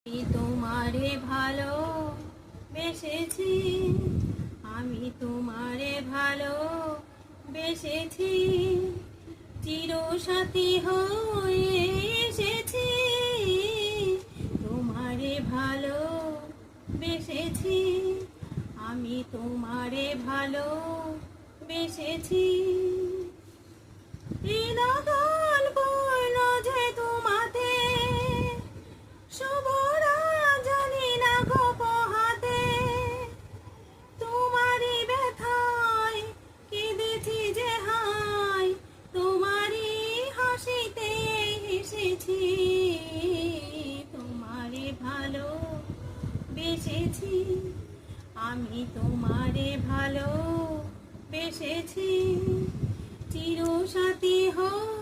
তোমারে ভালো বেসেছি, আমি তোমারে ভালো বেসেছি, চিরসাথী হয়ে এসেছি। তোমারে ভালো বেসেছি, আমি তোমারে ভালো বেসেছি। তোমারে ভালো বেসেছি, আমি তোমারে ভালো বেসেছি, চিরসাথী হয়ে